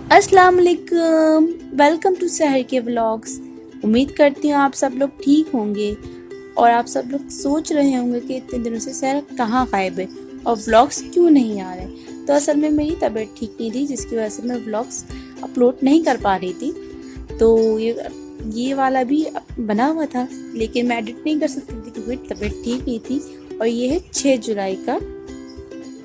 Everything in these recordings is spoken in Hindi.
अस्सलाम वालेकुम। वेलकम टू सहर के व्लॉग्स। उम्मीद करती हूँ आप सब लोग ठीक होंगे और आप सब लोग सोच रहे होंगे कि इतने दिनों से सहर कहाँ गायब है और व्लॉग्स क्यों नहीं आ रहे। तो असल में मेरी तबीयत ठीक नहीं थी, जिसकी वजह से मैं व्लॉग्स अपलोड नहीं कर पा रही थी। तो ये वाला भी बना हुआ था, लेकिन मैं एडिट नहीं कर सकती थी क्योंकि तबीयत ठीक नहीं थी। और ये है 6 जुलाई का,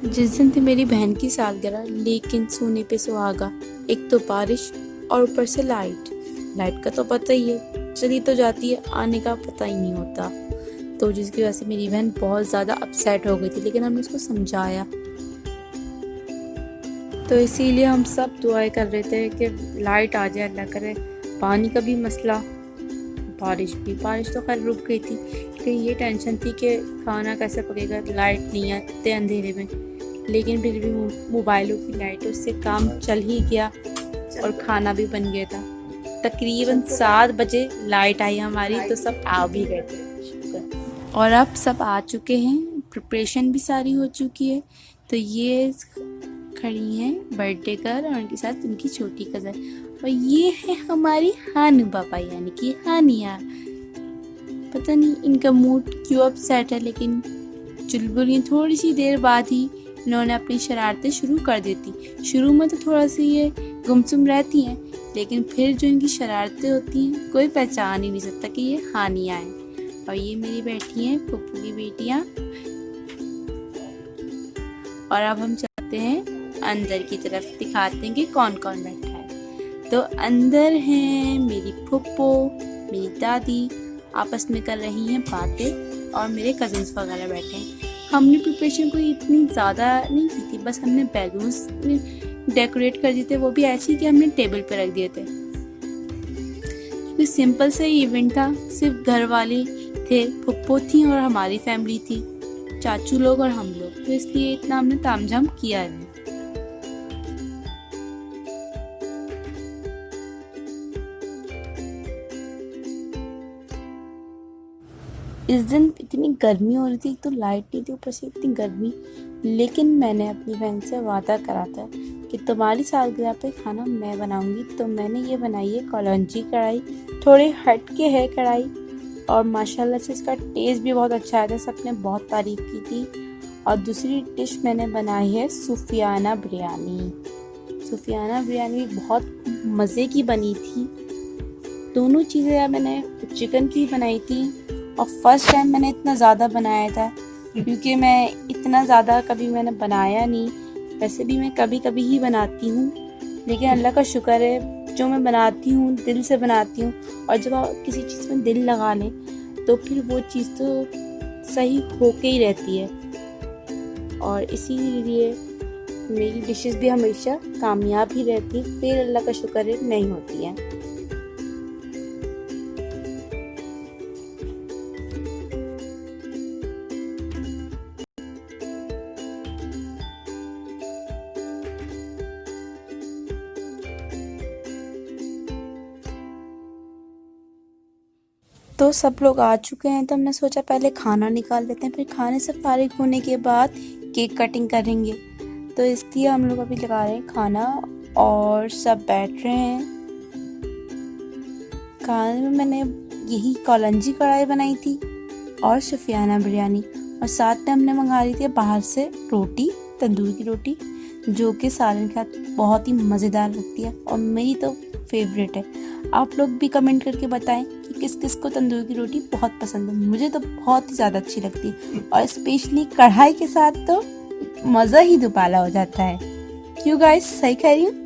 जिस दिन थी मेरी बहन की सालगिरह। लेकिन सोने पे सुहागा, एक तो बारिश और ऊपर से लाइट का तो पता ही है, चली तो जाती है, आने का पता ही नहीं होता। तो जिसकी वजह से मेरी बहन बहुत ज़्यादा अपसेट हो गई थी, लेकिन हमने उसको समझाया। तो इसीलिए हम सब दुआएं कर रहे थे कि लाइट आ जाए, अल्लाह करे। पानी का भी मसला, बारिश तो खैर रुक गई थी, लेकिन ये टेंशन थी कि खाना कैसे पकेगा, लाइट नहीं है इतने अंधेरे में। लेकिन फिर भी मोबाइलों की लाइटों से काम चल ही गया और खाना भी बन गया था। तकरीबन 7 बजे लाइट आई हमारी, तो सब आ भी गए थे और अब सब आ चुके हैं, प्रिपरेशन भी सारी हो चुकी है। तो ये खड़ी हैं बर्थडे कर और उनके साथ उनकी छोटी कज़न, और ये है हमारी हानू पापा यानी कि हानिया। पता नहीं इनका मूड क्यों अपसेट है, लेकिन चुलबुली थोड़ी सी देर बाद ही इन्होंने अपनी शरारतें शुरू कर देती। शुरू में तो थोड़ा सी ये गुमसुम रहती हैं, लेकिन फिर जो इनकी शरारतें होती हैं कोई पहचान ही नहीं सकता कि ये हानिया हैं। और ये मेरी बैठी हैं पप्पू की बेटियाँ। और अब हम चलते हैं अंदर की तरफ, दिखाते हैं कि कौन कौन बैठा है। तो अंदर हैं मेरी फुप्पो, मेरी दादी आपस में कर रही हैं बातें, और मेरे कजिन्स वगैरह बैठे हैं। हमने प्रिपरेशन कोई इतनी ज़्यादा नहीं की थी, बस हमने बैलून्स डेकोरेट कर दिए थे, वो भी ऐसे ही कि हमने टेबल पर रख दिए थे। क्योंकि सिंपल से इवेंट था, सिर्फ घर वाले थे, फुप्पो थी और हमारी फैमिली थी, चाचू लोग और हम लोग, तो इसलिए इतना हमने तामझाम किया नहीं। इस दिन इतनी गर्मी हो रही थी, तो लाइट नहीं थी, ऊपर से इतनी गर्मी। लेकिन मैंने अपनी बहन से वादा करा था कि तुम्हारी सालगिरह पे खाना मैं बनाऊंगी। तो मैंने ये बनाई है कलौंजी कढ़ाई, थोड़ी हट के है कढ़ाई, और माशाल्लाह से इसका टेस्ट भी बहुत अच्छा आया था, सबने बहुत तारीफ की थी। और दूसरी डिश मैंने बनाई है सूफियाना बिरयानी। सूफियाना बिरयानी बहुत मज़े की बनी थी। दोनों चीज़ें मैंने चिकन की बनाई थी, और फर्स्ट टाइम मैंने इतना ज़्यादा बनाया था, क्योंकि मैं इतना ज़्यादा कभी मैंने बनाया नहीं। वैसे भी मैं कभी कभी ही बनाती हूँ, लेकिन अल्लाह का शुक्र है जो मैं बनाती हूँ दिल से बनाती हूँ। और जब आप किसी चीज़ में दिल लगा लें तो फिर वो चीज़ तो सही होके ही रहती है। और इसीलिए मेरी डिशेस भी हमेशा कामयाब ही रहती, फिर अल्लाह का शुक्र है नहीं होती हैं। तो सब लोग आ चुके हैं, तो हमने सोचा पहले खाना निकाल देते हैं, फिर खाने से फारिग होने के बाद केक कटिंग करेंगे। तो इसलिए हम लोग अभी लगा रहे हैं खाना और सब बैठ रहे हैं। खाने में मैंने यही कलौंजी कढ़ाई बनाई थी और सूफियाना बिरयानी, और साथ में हमने मंगा ली थी बाहर से रोटी, तंदूर की रोटी, जो कि सालन के साथ बहुत ही मज़ेदार लगती है और मेरी तो फेवरेट है। आप लोग भी कमेंट करके बताएं कि किस किस को तंदूर की रोटी बहुत पसंद है। मुझे तो बहुत ही ज़्यादा अच्छी लगती है, और स्पेशली कढ़ाई के साथ तो मज़ा ही दुबाला हो जाता है। क्यों गाइस, सही कह रही हूँ?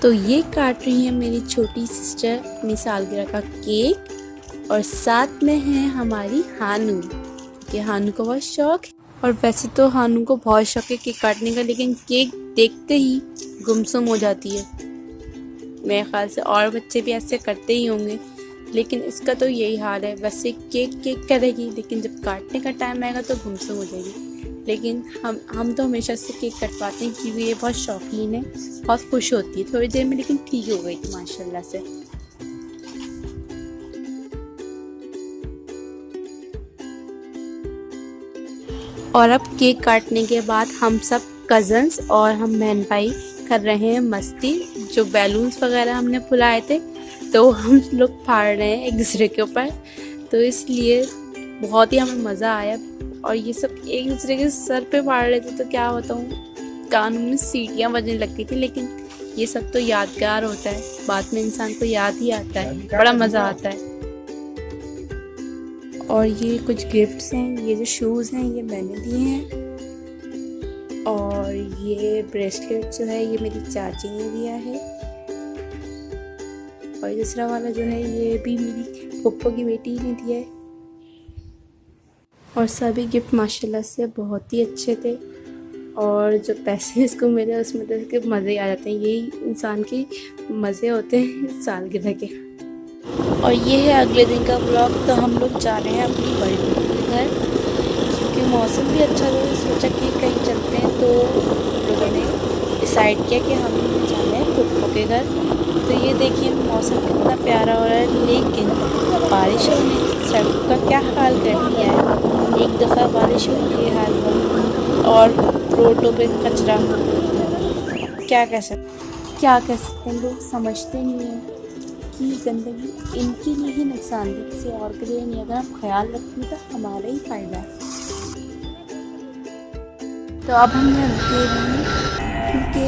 तो ये काट रही है मेरी छोटी सिस्टर अपनी सालगिरह का केक, और साथ में है हमारी हानू, कि हानू को बहुत शौक है। और वैसे तो हानू को बहुत शौक है केक काटने का, लेकिन केक देखते ही गुमसुम हो जाती है। मेरे ख्याल से और बच्चे भी ऐसे करते ही होंगे, लेकिन इसका तो यही हाल है। वैसे केक केक करेगी, लेकिन जब काटने का टाइम आएगा तो गुमसुम हो जाएगी। लेकिन हम तो हमेशा से केक कटवाते हैं क्योंकि ये बहुत शौकीन है, बहुत खुश होती है थोड़ी देर में, लेकिन ठीक हो गई थी माशाल्लाह से। और अब केक काटने के बाद हम सब कज़न्स और हम बहन भाई कर रहे हैं मस्ती। जो बैलून्स वगैरह हमने फुलाए थे तो हम लोग फाड़ रहे हैं एक दूसरे के ऊपर, तो इसलिए बहुत ही हमें मज़ा आया। और ये सब एक दूसरे के सर पे फाड़ रहे थे तो क्या बताऊँ, कानों में सीटियाँ बजने लगती थी। लेकिन ये सब तो यादगार होता है, बाद में इंसान को याद ही आता है, बड़ा मज़ा आता है। और ये कुछ गिफ्ट्स हैं, ये जो शूज़ हैं ये मैंने दिए हैं, और ये ब्रेसलेट जो है ये मेरी चाची ने दिया है, और दूसरा वाला जो है ये भी मेरी पप्पो की बेटी ने दिया है। और सभी गिफ्ट माशाल्लाह से बहुत ही अच्छे थे, और जो पैसे इसको मिले उसमें तो इसके मज़े ही आ जाते हैं। यही इंसान के मज़े होते हैं सालगिरह के। और ये है अगले दिन का ब्लॉग। तो हम लोग जा रहे हैं अपनी बड़ी बहन के घर, क्योंकि मौसम भी अच्छा था, सोचा कि कहीं चलते हैं। तो लोगों ने डिसाइड किया कि हम जाना है पप्पो के घर। तो ये देखिए मौसम कितना प्यारा हो रहा है, लेकिन बारिश होने सड़क का क्या हाल कर दिया है। एक दफ़ा बारिश हुई ये हाल हुआ, और रोडों पे कचरा, क्या कह सकते हैं, लोग समझते नहीं हैं कि गंदगी इनके लिए ही नुकसान है, किसी और के लिए नहीं। अगर हम ख्याल रखेंगे तो हमारा ही फ़ायदा है। तो अब हम यहाँ रुके हुए हैं, क्योंकि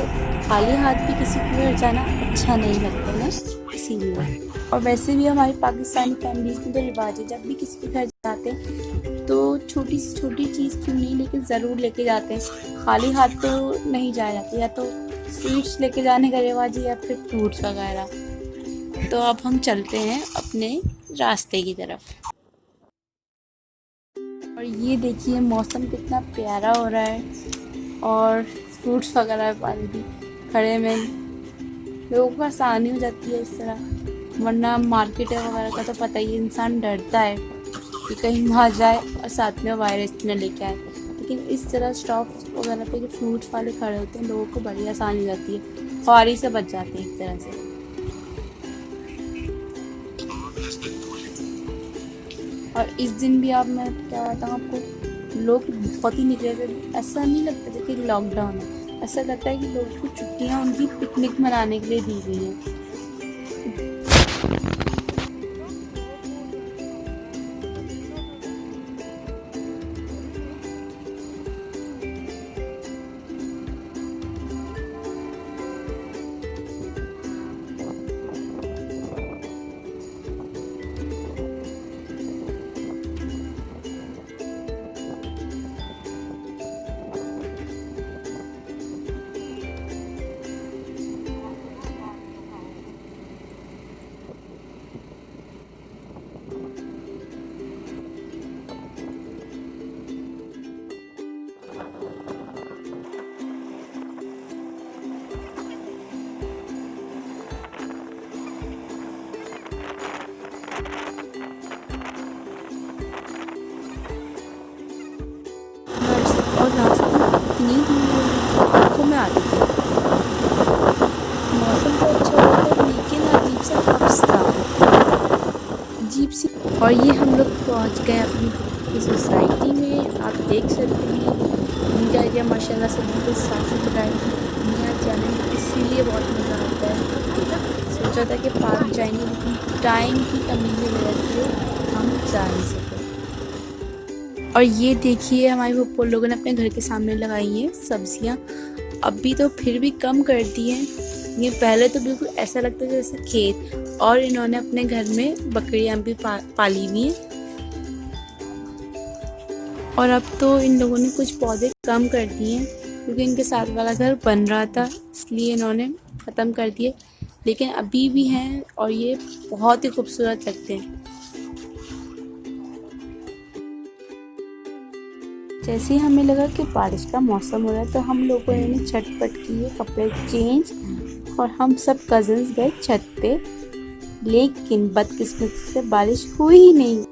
खाली हाथ भी किसी के घर जाना अच्छा नहीं लगता ना, इसीलिए। और वैसे भी हमारी पाकिस्तानी फैमिलीज़ में तो रिवाज है, जब भी किसी के घर जाते हैं तो छोटी से छोटी चीज़ क्यों नहीं, लेकिन ज़रूर लेके जाते हैं। खाली हाथ तो नहीं जाया जाता, या तो स्वीट्स लेके जाने का रिवाज है या फिर फ्रूट्स वगैरह। तो अब हम चलते हैं अपने रास्ते की तरफ। और ये देखिए मौसम कितना प्यारा हो रहा है, और फ्रूट्स वगैरह वाले भी खड़े में, लोगों को आसानी हो जाती है इस तरह। वरना मार्केट वगैरह का तो पता ही, इंसान डरता है कि कहीं वहाँ जाए और साथ में वायरस न लेके आए। लेकिन इस तरह स्टॉप वगैरह पे जो फ्रूट्स वाले खड़े होते हैं, लोगों को बड़ी आसानी हो जाती है, ख्वारी से बच जाते हैं एक तरह से। और इस दिन भी आप, मैं क्या बताऊँ आपको, लोग बहुत ही निकले थे। ऐसा नहीं लगता था कि लॉकडाउन है, ऐसा लगता है कि लोगों को छुट्टियाँ उनकी पिकनिक मनाने के लिए दी गई हैं। और रास्ते इतनी दूर आँखों में आ रही थी। मौसम तो अच्छा होता है, लेकिन अजीब सा हब्स था, अजीब सी। और ये हम लोग पहुँच गए अपनी सोसाइटी में। आप देख सकते हैं इनका एरिया माशाल्लाह से बिल्कुल साफ़ सुथरा है। यहाँ जाने में इसीलिए बहुत मज़ा आता है। सोचा था कि पार्क जाएंगे, लेकिन टाइम की कमी की वजह से हम जा नहीं सके। और ये देखिए हमारे पप्पू लोगों ने अपने घर के सामने लगाई हैं सब्जियां। अभी तो फिर भी कम कर दी हैं, ये पहले तो बिल्कुल ऐसा लगता था जैसे खेत। और इन्होंने अपने घर में बकरियां भी पाली हुई हैं। और अब तो इन लोगों ने कुछ पौधे कम कर दिए हैं, क्योंकि इनके साथ वाला घर बन रहा था, इसलिए इन्होंने ख़त्म कर दिए, लेकिन अभी भी हैं और ये बहुत ही खूबसूरत लगते हैं। जैसे ही हमें लगा कि बारिश का मौसम हो रहा है तो हम लोगों ने झटपट किए कपड़े चेंज और हम सब कज़न्स गए छत पे, लेकिन बदकिस्मती से बारिश हुई ही नहीं।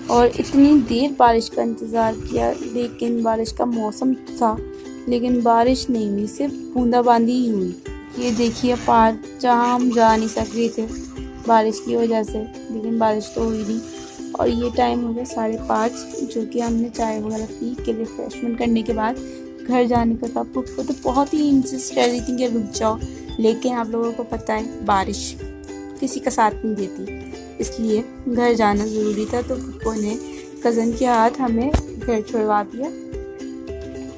और इतनी देर बारिश का इंतज़ार किया, लेकिन बारिश का मौसम था लेकिन बारिश नहीं हुई, सिर्फ बूंदाबांदी ही हुई। ये देखिए पहाड़ जहाँ हम जा नहीं सक रहे थे बारिश की वजह से, लेकिन बारिश तो हुई नहीं। और ये टाइम हो गया 5:30, जो कि हमने चाय वगैरह पी के रिफ्रेशमेंट करने के बाद घर जाने का था। पुप्पो तो बहुत ही इंसिस्ट कर रही थी कि रुक जाओ, लेकिन आप लोगों को पता है बारिश किसी का साथ नहीं देती, इसलिए घर जाना ज़रूरी था। तो पुप्पो ने कज़न के हाथ हमें घर छुड़वा दिया।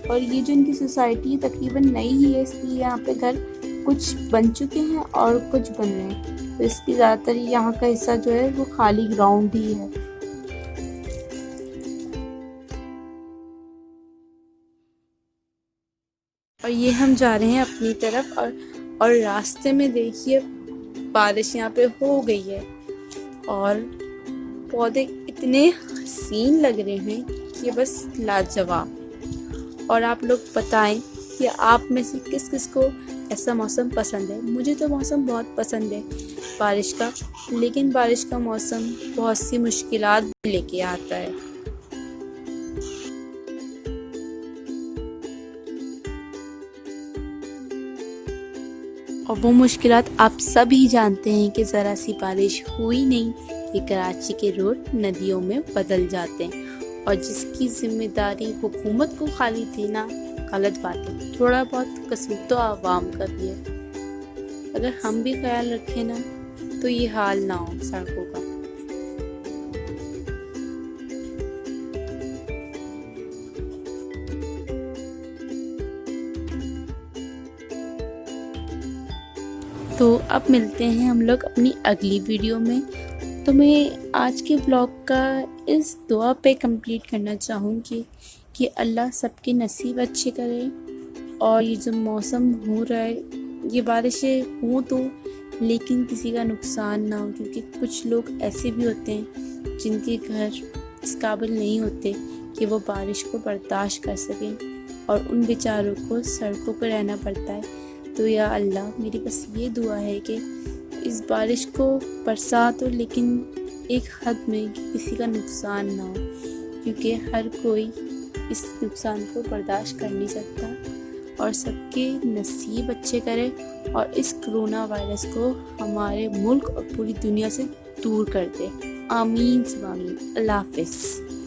और ये जो इनकी सोसाइटी तकरीबन नई ही है, इसलिए यहाँ पे घर कुछ बन चुके हैं और कुछ बन रहे हैं, तो इसकी ज़्यादातर यहाँ का हिस्सा जो है वो खाली ग्राउंड ही है। और ये हम जा रहे हैं अपनी तरफ और रास्ते में देखिए बारिश यहाँ पे हो गई है और पौधे इतने हसीन लग रहे हैं कि बस लाजवाब। और आप लोग बताएं कि आप में से किस किस को ऐसा मौसम पसंद है। मुझे तो मौसम बहुत पसंद है बारिश का, लेकिन बारिश का मौसम बहुत सी मुश्किलात भी लेके आता है। और वो मुश्किलात आप सब ही जानते हैं कि ज़रा सी बारिश हुई नहीं कि कराची के रोड नदियों में बदल जाते हैं। और जिसकी जिम्मेदारी हुकूमत को खाली थी ना, गलत बात है, थोड़ा बहुत कसूर तो आवाम का भी है। अगर हम भी ख्याल रखें ना तो ये हाल ना हो सड़कों का। तो अब मिलते हैं हम लोग अपनी अगली वीडियो में। तो मैं आज के ब्लॉग का इस दुआ पे कंप्लीट करना चाहूँगी कि अल्लाह सबके नसीब अच्छे करे। और ये जो मौसम हो रहा है, ये बारिशें हों तो लेकिन किसी का नुकसान ना हो, क्योंकि कुछ लोग ऐसे भी होते हैं जिनके घर इस काबिल नहीं होते कि वो बारिश को बर्दाश्त कर सकें और उन बेचारों को सड़कों पर रहना पड़ता है। तो या अल्लाह, मेरी बस ये दुआ है कि इस बारिश को बरसात हो लेकिन एक हद में, कि किसी का नुकसान ना हो, क्योंकि हर कोई इस नुकसान को बर्दाश्त कर नहीं सकता। और सबके नसीब अच्छे करे और इस कोरोना वायरस को हमारे मुल्क और पूरी दुनिया से दूर कर दे। आमीन सुभान। अल्लाह हाफ़िज़।